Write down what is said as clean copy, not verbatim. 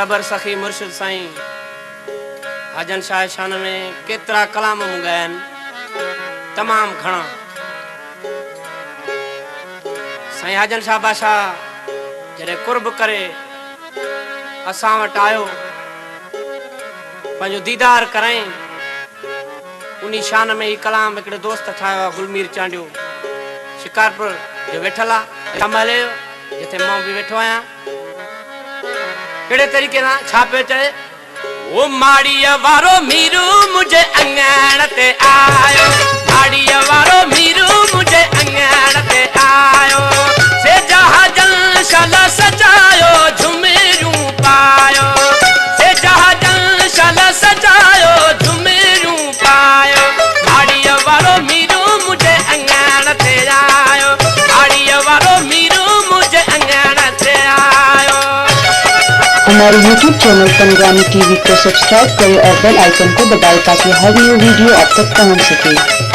जबर सखी मुर्शिद साईं हाजन शाह शान में केतरा कलाम मुगायन तमाम घणा। साईं हाजन शाह बादशाह जरे कुर्ब करे असां वटि आयो पंहिंजो दीदार कराई उन्हीं शान में ही कलाम हिकिड़े दोस्त ठाहियो गुलमीर चांडियो शिकारपुर जो वेठल आहे कमले जिथे मां भी वेठो आहियां। केड़े तरीके ना छा पे चए ओ माड़ीअ वारो मीरू मुझे अंगण ते आयो, माड़ीअ वारो मीरू मुझे अंगण ते आयो, से जहाजन शाला सजायो झुमेरू पायो, से जहाजन शाला सजायो झुमेरू पायो, माड़ीअ वारो मीरू मुझे अंगण ते आयो, माड़ीअ वारो मीरू मुझे अंगण ते आयो। हमारे YouTube चैनल पंजाबी टीवी को सब्सक्राइब करें और बेल आइकन को दबाएं ताकि हर न्यू वीडियो आप तक पहुंच सके।